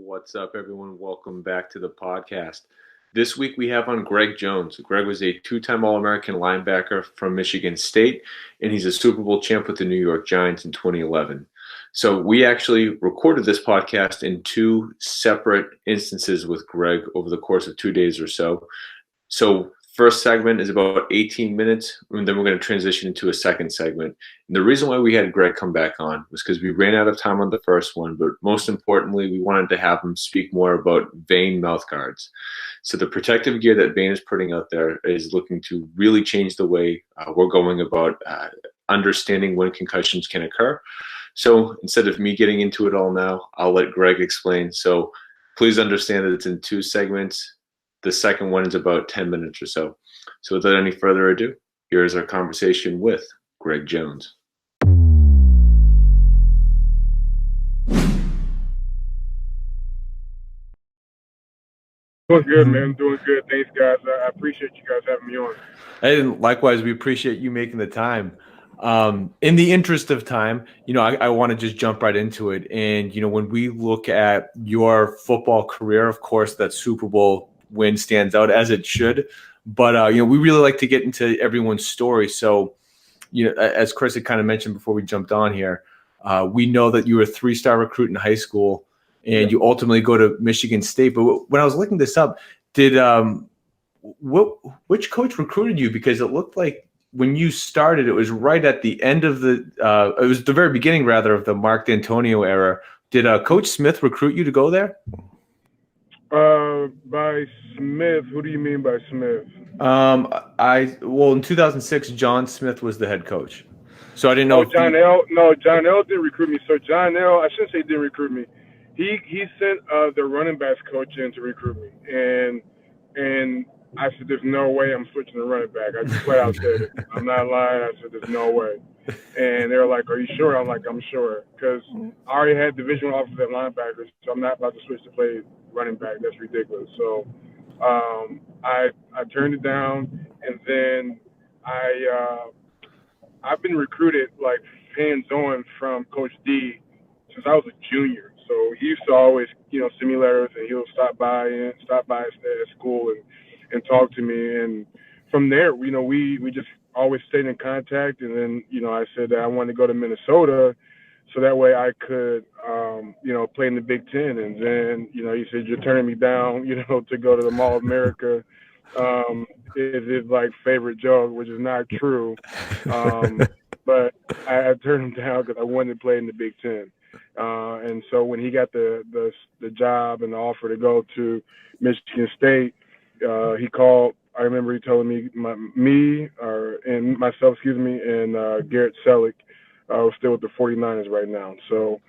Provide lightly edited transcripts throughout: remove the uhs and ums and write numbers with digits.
What's up, everyone? Welcome back to the podcast. This week we have on Greg Jones. Greg was a two-time All American linebacker from Michigan State, and he's a Super Bowl champ with the New York Giants in 2011. So we actually recorded this podcast in two separate instances with Greg over the course of 2 days or so. So first segment is about 18 minutes, and then we're going to transition into a second segment. And the reason why we had Greg come back on was because we ran out of time on the first one, but most importantly, we wanted to have him speak more about Vane mouthguards. So the protective gear that Vane is putting out there is looking to really change the way we're going about understanding when concussions can occur. So instead of me getting into it all now, I'll let Greg explain. So please understand that it's in two segments. The second one is about 10 minutes or so. So without any further ado, here is our conversation with Greg Jones. Doing good, man. Doing good. Thanks, guys. I appreciate you guys having me on. And likewise, we appreciate you making the time. In the interest of time, I want to just jump right into it. And, when we look at your football career, of course, that Super Bowl win stands out, as it should. But, we really like to get into everyone's story. So, as Chris had kind of mentioned before we jumped on here, we know that you were a three-star recruit in high school, and you ultimately go to Michigan State. But when I was looking this up, which coach recruited you? Because it looked like when you started, it was right at the end of it was the very beginning, rather, of the Mark D'Antonio era. Did Coach Smith recruit you to go there? By Smith, who do you mean by Smith? In 2006, John Smith was the head coach. So I didn't know. John L. No, John L. didn't recruit me. So John L. I shouldn't say didn't recruit me. He sent the running backs coach in to recruit me, and I said, "There's no way I'm switching to running back." I just flat out said it. I'm not lying. I said, "There's no way." And they're like, "Are you sure?" I'm like, "I'm sure," because I already had Division offers at linebackers, so I'm not about to switch to play running back. That's ridiculous. So I turned it down, and then I've been recruited like hands-on from Coach D since I was a junior. So he used to always, send me letters, and he'll stop by at school and talk to me. And from there, we just always stayed in contact. And then, I said that I wanted to go to Minnesota so that way I could, play in the Big Ten. And then, he said, "You're turning me down, to go to the All America." Is his like favorite joke, which is not true. But I turned him down because I wanted to play in the Big Ten. And so when he got the job and the offer to go to Michigan State, he called. I remember he told me myself, and Garrett Selleck was still with the 49ers right now. So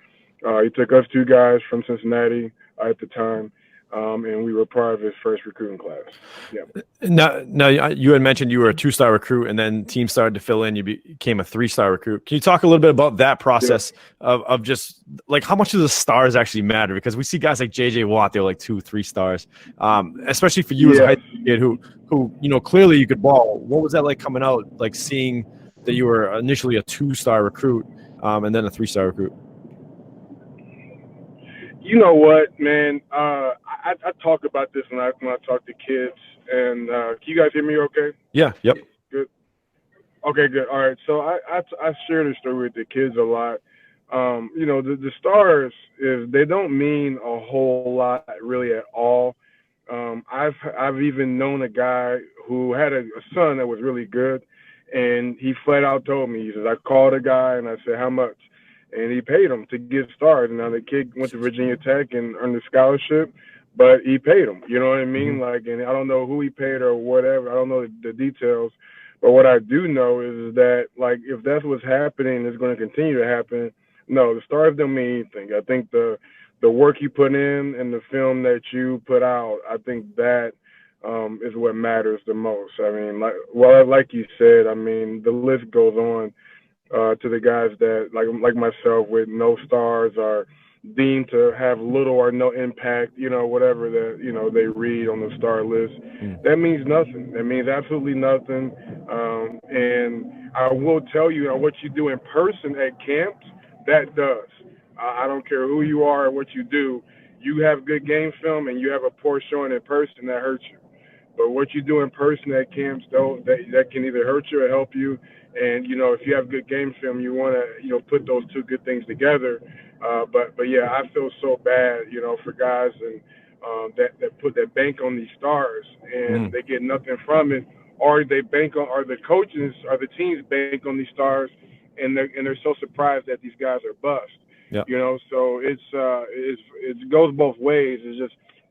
he took us two guys from Cincinnati at the time, and we were part of his first recruiting class. Yeah. Now, you had mentioned you were a two-star recruit, and then teams started to fill in. You became a three-star recruit. Can you talk a little bit about that process of just like how much do the stars actually matter? Because we see guys like J.J. Watt, they're like 2-3 stars, especially for you as a high school kid who clearly you could ball. What was that like coming out, like seeing that you were initially a two-star recruit and then a three-star recruit? You know what, man? I talk about this when I talk to kids. And can you guys hear me okay? Yeah. Yep. Good. Okay, good. All right. So I share this story with the kids a lot. The stars they don't mean a whole lot really at all. I've even known a guy who had a son that was really good, and he flat out told me, he says, I called a guy and I said, "How much?" And he paid him to get started. And now the kid went to Virginia Tech and earned a scholarship, but he paid him. You know what I mean? Like, and I don't know who he paid or whatever. I don't know the details. But what I do know is that, like, if that's what's happening, it's going to continue to happen. No, the stars don't mean anything. I think the work you put in and the film that you put out, I think that is what matters the most. I mean, like you said, I mean, the list goes on. To the guys that like myself with no stars are deemed to have little or no impact, whatever that they read on the star list, that means nothing. That means absolutely nothing. And I will tell you, what you do in person at camps, that does. I don't care who you are or what you do. You have good game film and you have a poor showing in person, that hurts you. But what you do in person at camps, though, that can either hurt you or help you. And if you have good game film, you want to put those two good things together. But yeah, I feel so bad, for guys and that put that bank on these stars and they get nothing from it, or they bank on, or the coaches or the teams bank on these stars, and they're so surprised that these guys are bust. Yeah. So it goes both ways.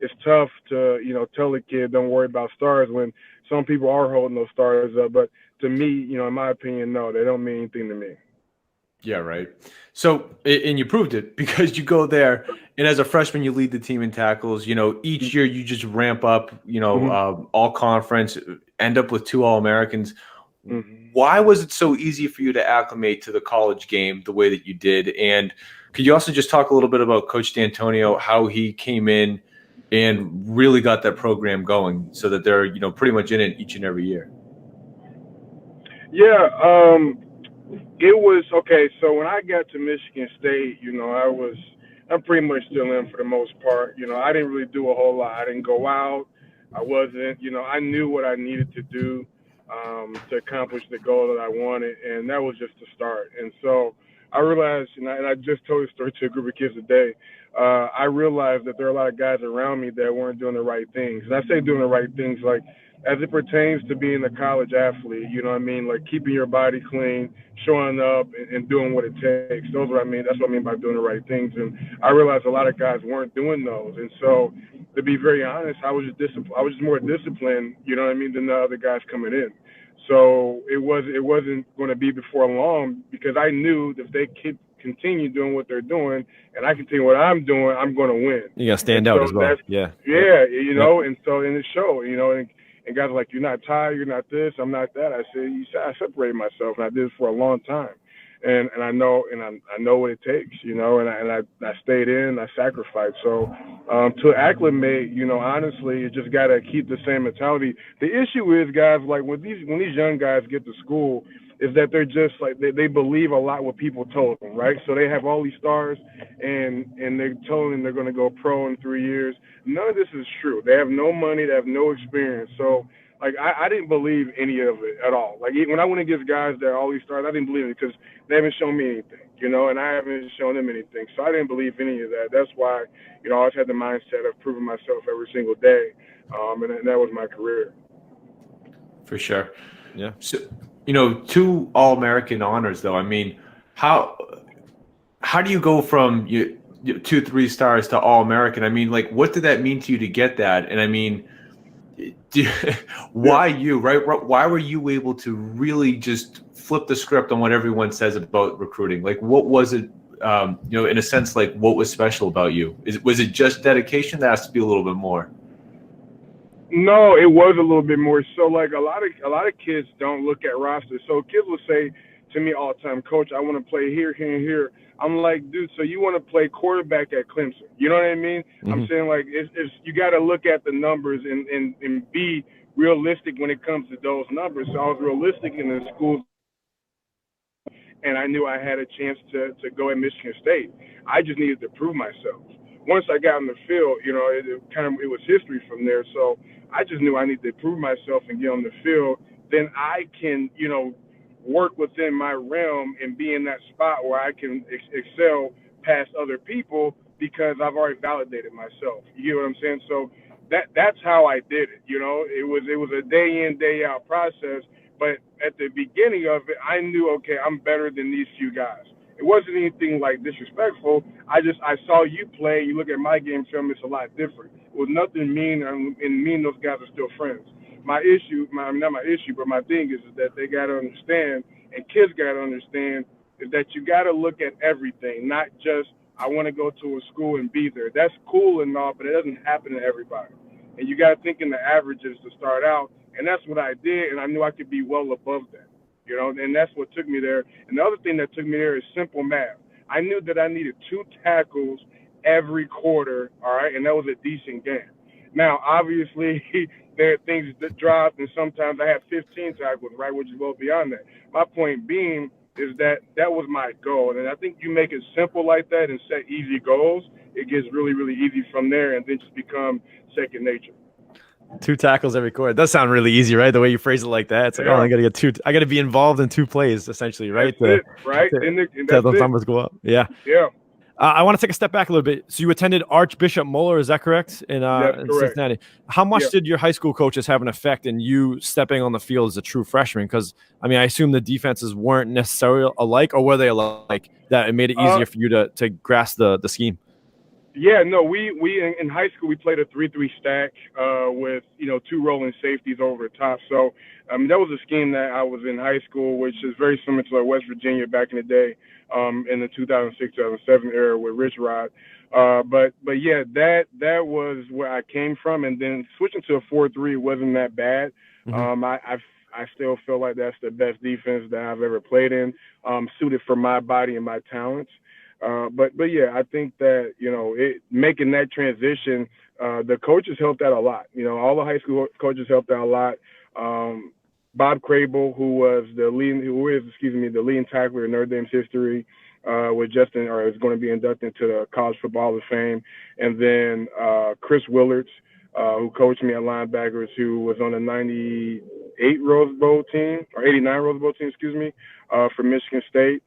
It's tough to tell a kid don't worry about stars when some people are holding those stars up. But to me, in my opinion, no, they don't mean anything to me. Yeah, right. So, and you proved it because you go there, and as a freshman, you lead the team in tackles. Each year you just ramp up. All conference, end up with 2 All-Americans. Why was it so easy for you to acclimate to the college game the way that you did? And could you also just talk a little bit about Coach D'Antonio, how he came in and really got that program going so that they're, pretty much in it each and every year? Yeah, it was okay. So when I got to Michigan State, I'm pretty much still in for the most part. I didn't really do a whole lot. I didn't go out. I wasn't, I knew what I needed to do to accomplish the goal that I wanted, and that was just to start. And so I realized, and I just told this story to a group of kids today. I realized that there are a lot of guys around me that weren't doing the right things. And I say doing the right things like as it pertains to being a college athlete, like keeping your body clean, showing up and doing what it takes. Those are what I mean. That's what I mean by doing the right things. And I realized a lot of guys weren't doing those. And so to be very honest, I was just more disciplined, than the other guys coming in. So it wasn't going to be before long because I knew that if they continue doing what they're doing and I continue what I'm doing, I'm going to win. You got to stand out as well. Yeah. Yeah. And so in the show, and guys are like, you're not Ty, you're not this, I'm not that. I said, I separated myself and I did it for a long time. And I know what it takes, and I stayed in, I sacrificed. So to acclimate, honestly, you just gotta keep the same mentality. The issue is, guys, like when these young guys get to school, is that they're just like they believe a lot what people told them, right? So they have all these stars, and they're telling them they're gonna go pro in 3 years. None of this is true. They have no money, they have no experience. So like I didn't believe any of it at all. Like when I went against guys that are all these stars, I didn't believe it because they haven't shown me anything, and I haven't shown them anything. So I didn't believe any of that. That's why, I always had the mindset of proving myself every single day, and that was my career. For sure. Yeah. So, 2 All-American honors, though. I mean, how do you go from 2 3-stars to All-American? I mean, like, what did that mean to you to get that? And I mean, why you, right? Why were you able to really just flip the script on what everyone says about recruiting? Like, what was it, in a sense, like what was special about you? Was it just dedication? That has to be a little bit more. No, it was a little bit more. So like a lot of kids don't look at rosters. So kids will say to me all the time, Coach, I want to play here, here, and here. I'm like, dude, so you want to play quarterback at Clemson? You know what I mean? Mm-hmm. I'm saying like it's you got to look at the numbers and be realistic when it comes to those numbers. So I was realistic in the schools, and I knew I had a chance to go at Michigan State. I just needed to prove myself. Once I got in the field, it was history from there. So I just knew I needed to prove myself and get on the field. Then I can, work within my realm and be in that spot where I can excel past other people because I've already validated myself. You get what I'm saying? So that's how I did it. It was a day in, day out process. But at the beginning of it, I knew, okay, I'm better than these few guys. It wasn't anything like disrespectful. I saw you play. You look at my game film, it's a lot different. It was nothing mean, and me and those guys are still friends. Not my issue, but my thing is that they got to understand, and kids got to understand, is that you got to look at everything, not just I want to go to a school and be there. That's cool and all, but it doesn't happen to everybody. And you got to think in the averages to start out, and that's what I did, and I knew I could be well above that. And that's what took me there. And the other thing that took me there is simple math. I knew that I needed 2 tackles every quarter, all right, and that was a decent game. Now, obviously, there are things that dropped, and sometimes I had 15 tackles, right, which is well beyond that. My point being is that was my goal. And I think you make it simple like that and set easy goals, it gets really, really easy from there and then just become second nature. 2 tackles every quarter. It does sound really easy, right? The way you phrase it like that. It's like, oh, I got to get 2. I got to be involved in 2 plays, essentially, right? That's it, right? To, And to that's those it. numbers go up. Yeah. Yeah. I want to take a step back a little bit. So you attended Archbishop Muller, is that correct? In Correct. Cincinnati. How much Yeah. did your high school coaches have an effect in you stepping on the field as a true freshman? Because, I mean, I assume the defenses weren't necessarily alike, or were they alike that it made it easier for you to grasp the scheme? Yeah, no, we in high school we played a 3-3 stack with 2 rolling safeties over the top. So that was a scheme that I was in high school, which is very similar to West Virginia back in the day, in the 2006-2007 era with Rich Rod. But yeah, that was where I came from, and then switching to a 4-3 wasn't that bad. Mm-hmm. I still feel like that's the best defense that I've ever played in, suited for my body and my talents. But yeah, I think that making that transition, the coaches helped out a lot. All the high school coaches helped out a lot. Bob Crable, who is the leading tackler in Notre Dame's history, is going to be inducted into the College Football Hall of Fame, and then Chris Willards, who coached me at linebackers, who was on the '98 Rose Bowl team or '89 Rose Bowl team, excuse me, for Michigan State.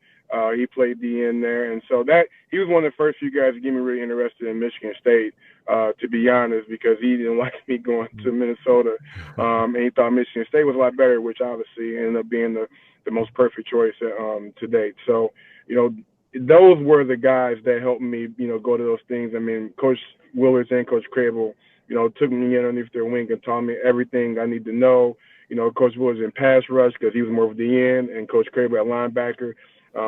He played DN there, and so that he was one of the first few guys to get me really interested in Michigan State, to be honest, because he didn't like me going to Minnesota, and he thought Michigan State was a lot better, which obviously ended up being the most perfect choice to date. So, those were the guys that helped me, go to those things. I mean, Coach Willards and Coach Crable, took me underneath their wing and taught me everything I need to know. Coach Willards in pass rush because he was more of the end, and Coach Crable at linebacker.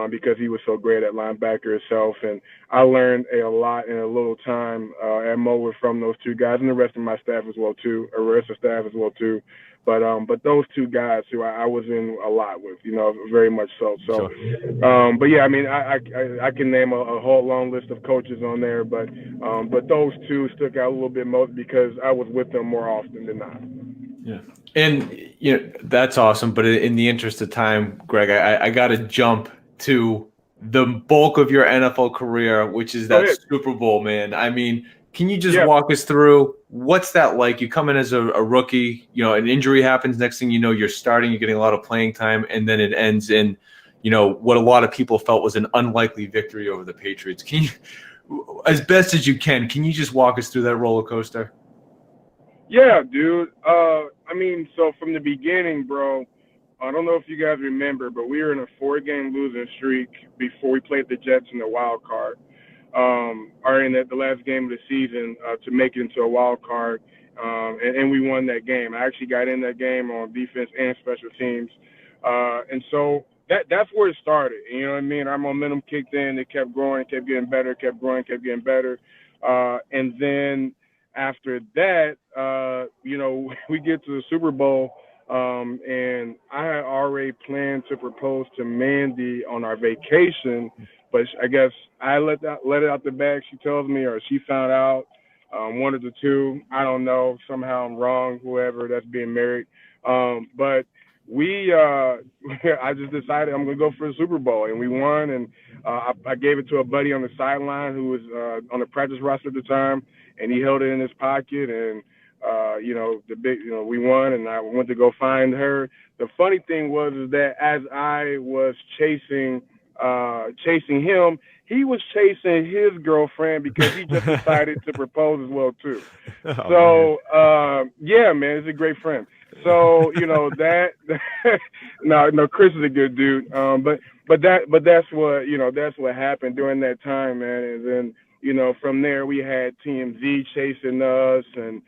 Because he was so great at linebacker himself. And I learned a lot in a little time at Moeller from those 2 guys, and the rest of my staff as well too, or rest of staff as well too. But those 2 guys who I was in a lot with, very much so. So, but yeah, I mean, I can name a whole long list of coaches on there, but those 2 stuck out a little bit most because I was with them more often than not. Yeah. And that's awesome. But in the interest of time, Greg, I got to jump to the bulk of your NFL career, which is that Super Bowl, man. I mean, can you just walk us through what's that like? You come in as a rookie, an injury happens. Next thing you know, you're starting, you're getting a lot of playing time, and then it ends in, what a lot of people felt was an unlikely victory over the Patriots. Can you, as best as you can you just walk us through that roller coaster? Yeah, dude. I mean, so from the beginning, bro, I don't know if you guys remember, but we were in a 4-game losing streak before we played the Jets in the wild card, or in the last game of the season to make it into a wild card, and we won that game. I actually got in that game on defense and special teams, and so that's where it started. You know what I mean? Our momentum kicked in. It kept growing, kept getting better, kept growing, kept getting better, and then after that, we get to the Super Bowl. And I had already planned to propose to Mandy on our vacation, but I guess I let it out the bag, she tells me, or she found out, one of the 2. I don't know. Somehow I'm wrong, whoever that's being married. But I just decided I'm going to go for the Super Bowl, and we won. And I gave it to a buddy on the sideline who was on the practice roster at the time, and he held it in his pocket. And we won, and I went to go find her. The funny thing was that as I was chasing him, he was chasing his girlfriend because he just decided to propose as well too. Yeah, man, he's a great friend. So that no, Chris is a good dude. But that's what happened during that time, man. And then from there we had TMZ chasing us, and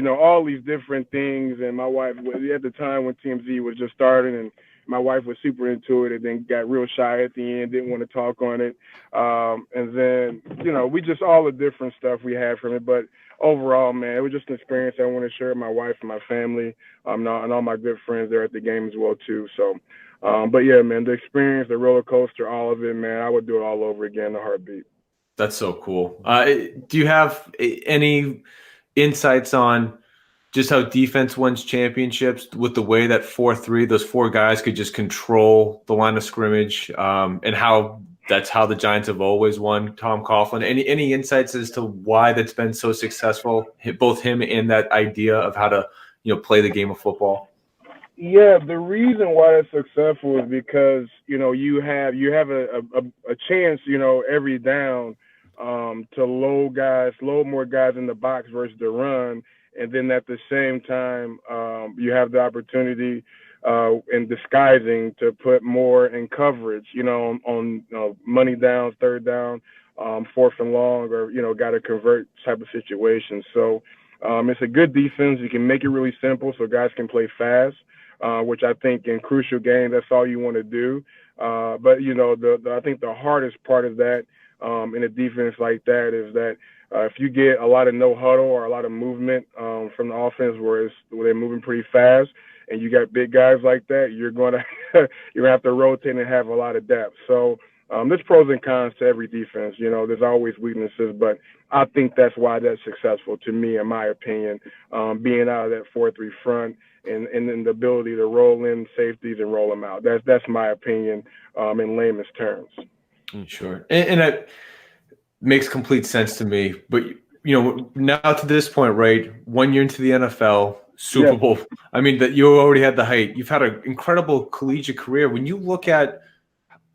all these different things. And my wife, at the time when TMZ was just starting, and my wife was super into it, and then got real shy at the end, didn't want to talk on it. And then, we just all the different stuff we had from it. But overall, man, it was just an experience I want to share with my wife and my family, and all my good friends there at the game as well, too. So, but yeah, man, the experience, the roller coaster, all of it, man, I would do it all over again in a heartbeat. That's so cool. Do you have any insights on just how defense wins championships with the way that 4-3, those four guys could just control the line of scrimmage, and how that's how the Giants have always won. Tom Coughlin, any insights as to why that's been so successful, both him and that idea of how to play the game of football? Yeah, the reason why it's successful is because you have a chance every down to load more guys in the box versus the run, and then at the same time you have the opportunity in disguising to put more in coverage, on money downs, third down, fourth and long, or got to convert type of situation. So it's a good defense. You can make it really simple so guys can play fast. Which I think in crucial games, that's all you want to do. But I think the hardest part of that in a defense like that is that if you get a lot of no huddle or a lot of movement from the offense where they're moving pretty fast, and you got big guys like that, you're gonna have to rotate and have a lot of depth. So there's pros and cons to every defense. There's always weaknesses, but I think that's why that's successful to me, in my opinion, being out of that 4-3 front. And then the ability to roll in safeties and roll them out. That's my opinion in layman's terms. Sure, and that makes complete sense to me. But now to this point, right? 1 year into the NFL, Super Bowl. I mean, that you already had the height. You've had an incredible collegiate career. When you look at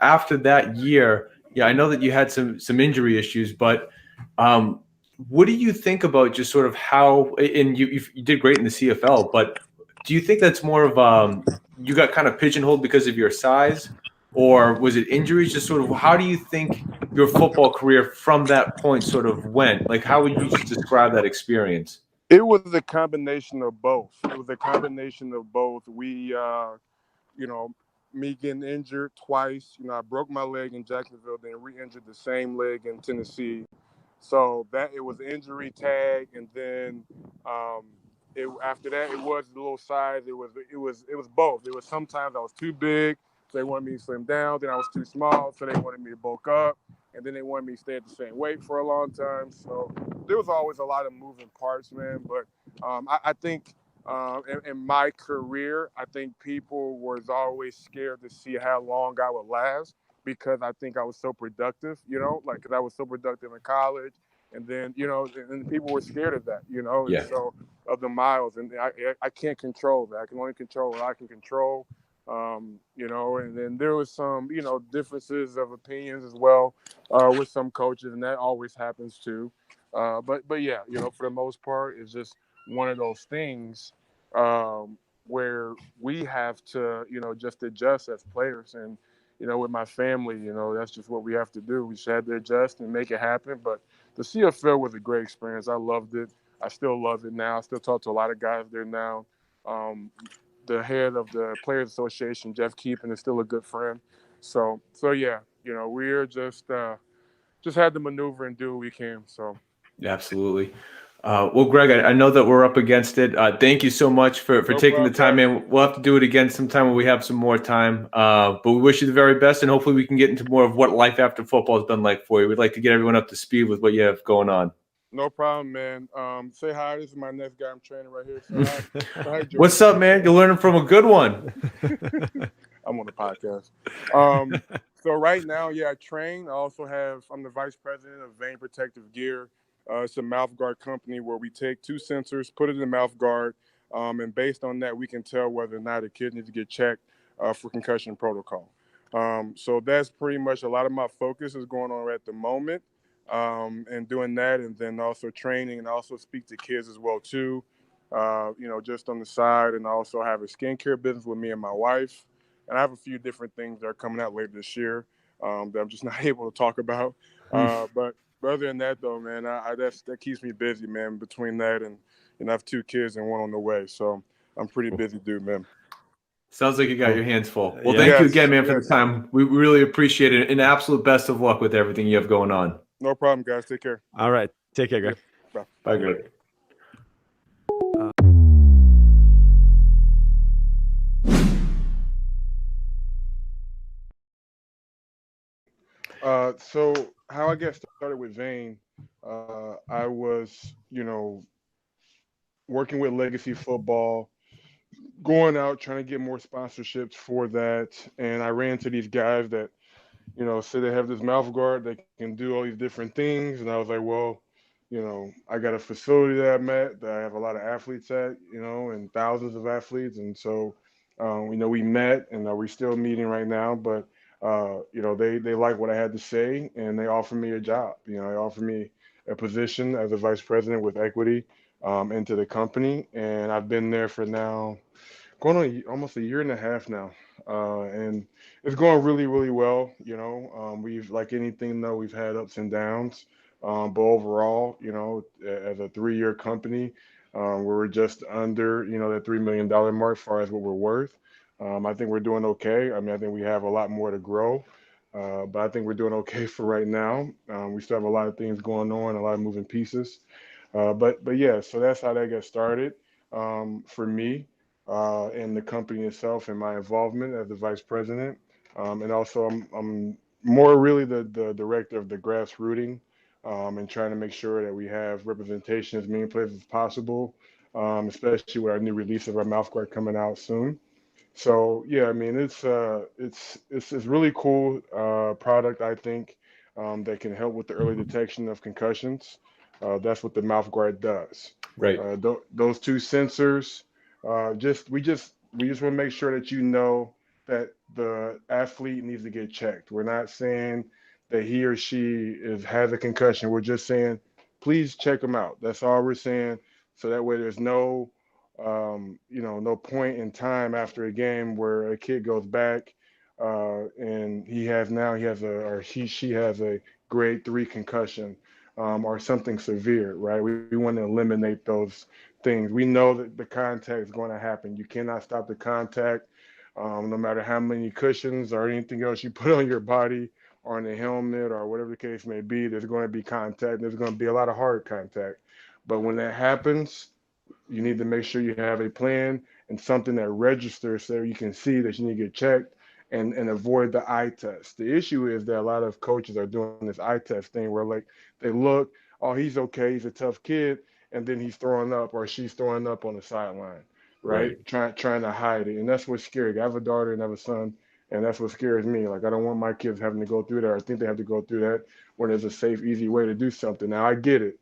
after that year, I know that you had some injury issues, but what do you think about just sort of how? And you did great in the CFL, but do you think that's more of you got kind of pigeonholed because of your size, or was it injuries? Just sort of how do you think your football career from that point sort of went? Like, how would you just describe that experience? It was a combination of both. We, me getting injured twice. I broke my leg in Jacksonville, then re-injured the same leg in Tennessee. So that it was injury tag, and then after that it was a little size. It was both. It was sometimes I was too big, so they wanted me to slim down. Then I was too small, so they wanted me to bulk up. And then they wanted me to stay at the same weight for a long time. So there was always a lot of moving parts, man. But I think in my career, I think people was always scared to see how long I would last, because I think I was so productive, because I was so productive in college. And then, and people were scared of that, and so of the miles. And I can't control that. I can only control what I can control, and then there was some, differences of opinions as well with some coaches, and that always happens too. But yeah, for the most part, it's just one of those things where we have to, just adjust as players. And, with my family, that's just what we have to do. We just had to adjust and make it happen. But the CFL was a great experience. I loved it. I still love it now. I still talk to a lot of guys there now. The head of the Players Association, Jeff Keepin, is still a good friend. So yeah, we're just had to maneuver and do what we can. So absolutely. Well, Greg, I know that we're up against it. Thank you so much for taking the time, man. We'll have to do it again sometime when we have some more time. But we wish you the very best, and hopefully we can get into more of what life after football has been like for you. We'd like to get everyone up to speed with what you have going on. No problem, man. Say hi. This is my next guy I'm training right here. Say hi. What's up, man? You're learning from a good one. I'm on the podcast. So right now, I train. I'm the vice president of Vane Protective Gear. It's a mouthguard company where we take 2 sensors, put it in the mouthguard, and based on that, we can tell whether or not a kid needs to get checked for concussion protocol. So that's pretty much a lot of my focus is going on at the moment, and doing that, and then also training, and also speak to kids as well too, just on the side. And I also have a skincare business with me and my wife, and I have a few different things that are coming out later this year that I'm just not able to talk about. But other than that, though, man, that keeps me busy, man. Between that and I have 2 kids and 1 on the way, so I'm pretty busy, dude, man. Sounds like you got your hands full. Well, thank you again, man, for the time. We really appreciate it. And absolute best of luck with everything you have going on. No problem, guys. Take care. All right. Take care, Greg. Bye. Bye, Greg. So how I got started with Vane, I was, working with Legacy Football, going out trying to get more sponsorships for that. And I ran into these guys that, say they have this mouth guard that can do all these different things. And I was like, well, I got a facility that I'm at that I have a lot of athletes at, and thousands of athletes. And so, we met and we're still meeting right now, but, they like what I had to say and they offered me a job. They offered me a position as a vice president with equity into the company. And I've been there for now going on almost a year and a half now, and it's going really, really well. We've like anything though, we've had ups and downs, but overall, as a 3-year company, we're just under that $3 million mark as far as what we're worth. I think we're doing okay. I mean, I think we have a lot more to grow, but I think we're doing okay for right now. We still have a lot of things going on, a lot of moving pieces. But yeah, so that's how that got started for me and the company itself and my involvement as the vice president. And also, I'm more really the director of the grassrooting and trying to make sure that we have representation as many places as possible, especially with our new release of our mouthguard coming out soon. So yeah, I mean it's really cool product I think that can help with the early detection of concussions. That's what the mouth guard does. Right. Those two sensors, we just want to make sure that that the athlete needs to get checked. We're not saying that he or she has a concussion. We're just saying please check them out. That's all we're saying. So that way there's no point in time after a game where a kid goes back and he has or she has a grade 3 concussion or something severe, right? We want to eliminate those things. We know that the contact is going to happen. You cannot stop the contact, no matter how many cushions or anything else you put on your body or on the helmet or whatever the case may be. There's going to be contact. There's going to be a lot of hard contact. But when that happens, you need to make sure you have a plan and something that registers so you can see that you need to get checked and avoid the eye test. The issue is that a lot of coaches are doing this eye test thing where like they look, oh, he's okay, he's a tough kid, and then he's throwing up or she's throwing up on the sideline, right? Right. Trying to hide it. And that's what's scary. I have a daughter and I have a son, and that's what scares me. Like I don't want my kids having to go through that or think they have to go through that when there's a safe, easy way to do something. Now I get it.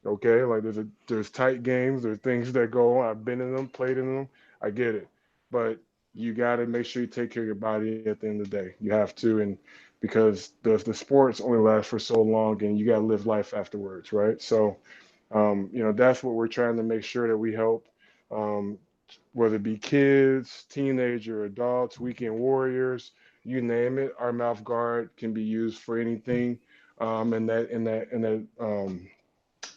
Okay, like there's tight games, there's things that go on. I've been in them, played in them. I get it, but you got to make sure you take care of your body at the end of the day. You have to, and because the sports only last for so long, and you got to live life afterwards, right? So, that's what we're trying to make sure that we help, um, whether it be kids, teenager, adults, weekend warriors, you name it. Our mouth guard can be used for anything, and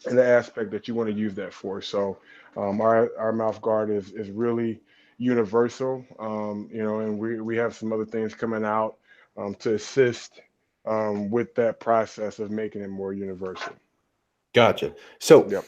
the aspect that you want to use that for. So our mouth guard is really universal, and we have some other things coming out to assist with that process of making it more universal. Gotcha. So Yep.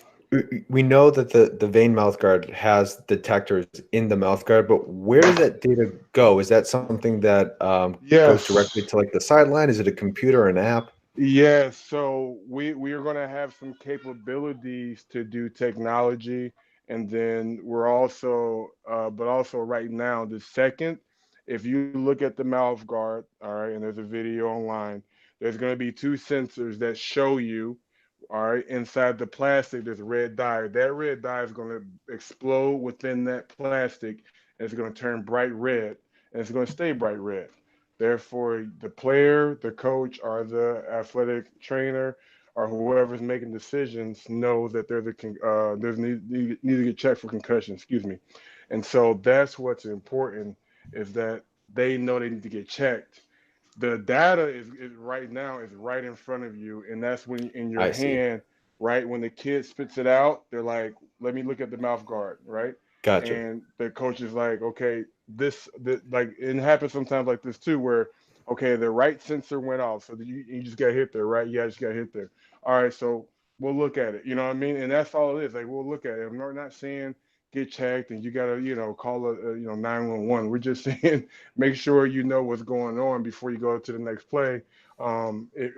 we know that the Vane mouthguard has detectors in the mouthguard, but where does that data go? Is that something that goes directly Yes. to like the sideline? Is it a computer or an app? Yeah, so we are going to have some capabilities to do technology, and then we're also, but also right now, the second, if you look at the mouth guard, all right, and there's a video online, there's going to be two sensors that show you, all right, inside the plastic, there's a red dye. That red dye is going to explode within that plastic, and it's going to turn bright red, and it's going to stay bright red. Therefore, the player, the coach, or the athletic trainer, or whoever's making decisions knows that there's need to get checked for concussion. Excuse me, and so that's what's important is that they know they need to get checked. The data is right now is right in front of you, and that's when in your I see. hand, right when the kid spits it out, they're like, "Let me look at the mouth guard," right? Gotcha. And the coach is like, "Okay, this like it happens sometimes like this too, where okay, the right sensor went off, so you just got hit there, right? Yeah, I just got hit there. All right, so we'll look at it. You know what I mean? And that's all it is. Like we'll look at it. I'm not saying get checked and you gotta call a 911. We're just saying make sure you know what's going on before you go to the next play.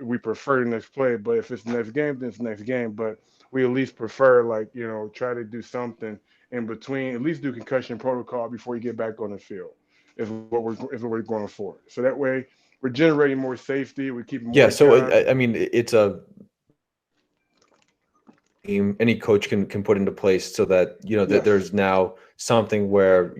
We prefer the next play, but if it's the next game, then it's the next game. But we at least prefer like try to do something in between. At least do concussion protocol before you get back on the field. Is what we're going for. So that way we're generating more safety. We're keeping Yeah. more So guys. I mean, it's a any coach can put into place so that that Yes. there's now something where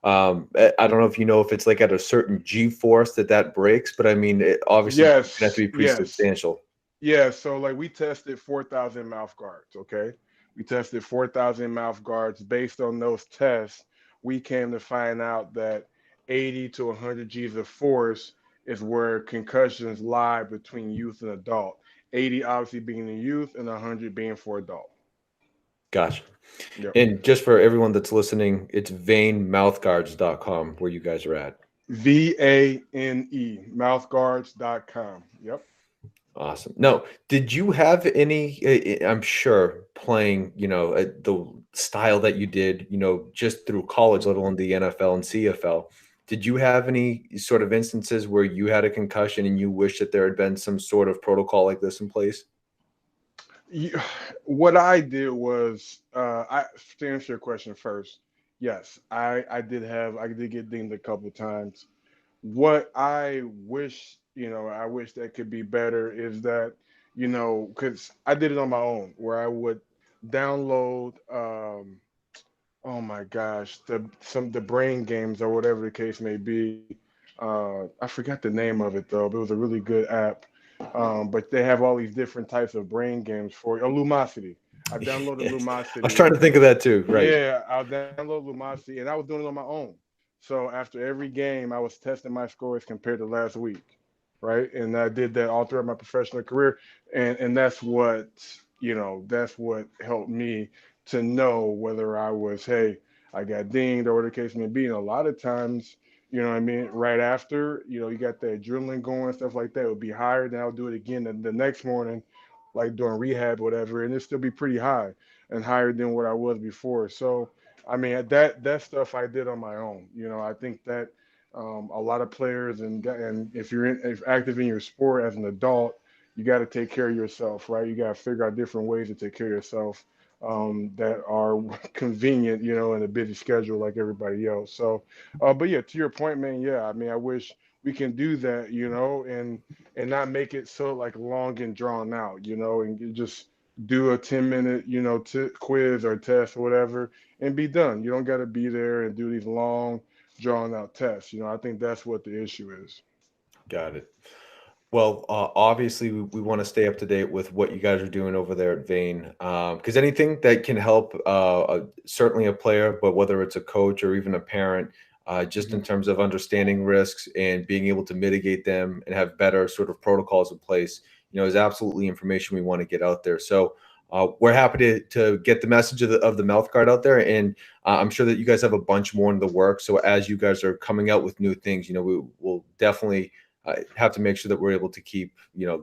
I don't know if if it's like at a certain G force that breaks, but I mean obviously it has to Yes. be pretty Yes. substantial. Yeah, so like we tested 4,000 mouth guards, okay? We tested 4,000 mouth guards. Based on those tests, we came to find out that 80 to 100 G's of force is where concussions lie between youth and adult. 80 obviously being in youth and 100 being for adult. Gotcha. Yep. And just for everyone that's listening, it's vanemouthguards.com where you guys are at. VANE, mouthguards.com. Yep. Awesome. No, did you have any? I'm sure playing, the style that you did, just through college, let alone the NFL and CFL. Did you have any sort of instances where you had a concussion and you wish that there had been some sort of protocol like this in place? You, what I did was, to answer your question first, yes, I did get dinged a couple times. What I wish, I wish that could be better is that, because I did it on my own, where I would download, oh my gosh, the brain games or whatever the case may be. I forgot the name of it though, but it was a really good app. But they have all these different types of brain games for Lumosity. I downloaded Yes. I was Lumosity. trying to think of that too. Right. Yeah, I'll download Lumosity, and I was doing it on my own. So after every game, I was testing my scores compared to last week, right? And I did that all throughout my professional career, and that's what helped me to know whether I was, hey, I got dinged or whatever the case may be. And a lot of times, what I mean, right after, you got the adrenaline going, stuff like that, it would be higher. Then I'll do it again the next morning, like doing rehab, whatever, and it still be pretty high and higher than what I was before. So, I mean, that stuff I did on my own. I think that a lot of players and if active in your sport as an adult, you got to take care of yourself, right? You got to figure out different ways to take care of yourself that are convenient, in a busy schedule like everybody else. So, but yeah, to your point, man, yeah, I mean, I wish we can do that, and not make it so like long and drawn out, and you just do a 10-minute, quiz or test or whatever and be done. You don't got to be there and do these long, drawn out tests. I think that's what the issue is. Got it. Well, obviously, we want to stay up to date with what you guys are doing over there at Vane, because anything that can help, certainly a player, but whether it's a coach or even a parent, just in Mhm. terms of understanding risks and being able to mitigate them and have better sort of protocols in place, is absolutely information we want to get out there. So we're happy to get the message of the mouth guard out there, and I'm sure that you guys have a bunch more in the work. So as you guys are coming out with new things, we will definitely have to make sure that we're able to keep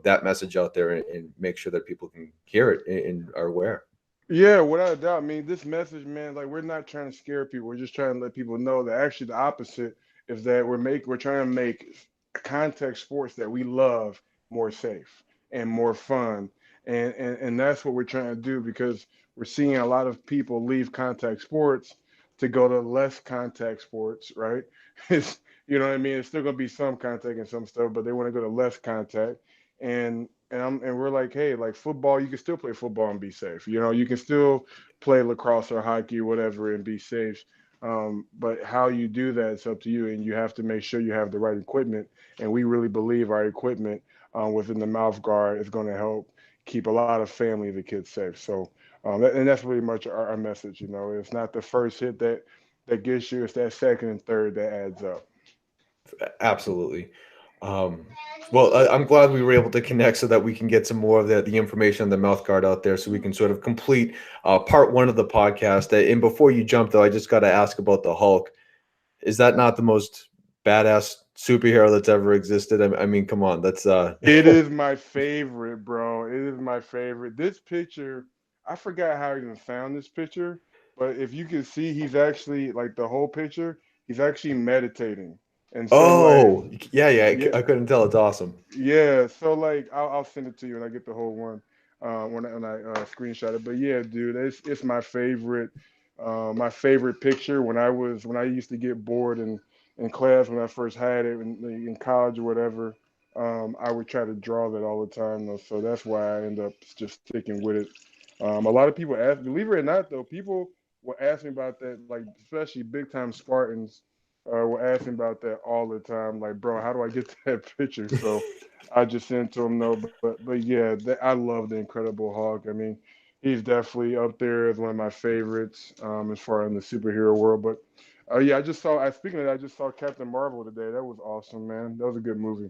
that message out there and make sure that people can hear it and are aware. Yeah, without a doubt. I mean, this message, man, like we're not trying to scare people. We're just trying to let people know that actually the opposite is that we're trying to make contact sports that we love more safe and more fun. And that's what we're trying to do because we're seeing a lot of people leave contact sports to go to less contact sports, right? It's, what I mean? It's still gonna be some contact and some stuff, but they want to go to less contact. And we're like, hey, like football, you can still play football and be safe. You can still play lacrosse or hockey or whatever and be safe. But how you do that, it's up to you, and you have to make sure you have the right equipment. And we really believe our equipment within the mouth guard is going to help keep a lot of families and kids safe. So, and that's really much our message. It's not the first hit that gets you; it's that second and third that adds up. Absolutely. Um, well, I'm glad we were able to connect so that we can get some more of the information on the mouth guard out there so we can sort of complete part one of the podcast. And before you jump, though, I just got to ask about the Hulk. Is that not the most badass superhero that's ever existed? I mean, come on, that's It is my favorite, bro. It is my favorite. This picture, I forgot how I even found this picture, but if you can see, he's actually like the whole picture, he's actually meditating. And so like, oh yeah, yeah. yeah, I couldn't tell. It's awesome. yeah. So like, I'll send it to you when I get the whole one, when I screenshot it. But yeah, dude, it's my favorite. My favorite picture when I used to get bored in class when I first had it in college or whatever, I would try to draw that all the time though. So that's why I end up just sticking with it. A lot of people ask, believe it or not though, people will ask me about that, like especially big time Spartans, will ask me about that all the time. Like, bro, how do I get that picture? So I just sent to them no, but yeah, I love the Incredible Hulk. I mean, he's definitely up there as one of my favorites as far in the superhero world. But yeah, speaking of that, I just saw Captain Marvel today. That was awesome, man. That was a good movie.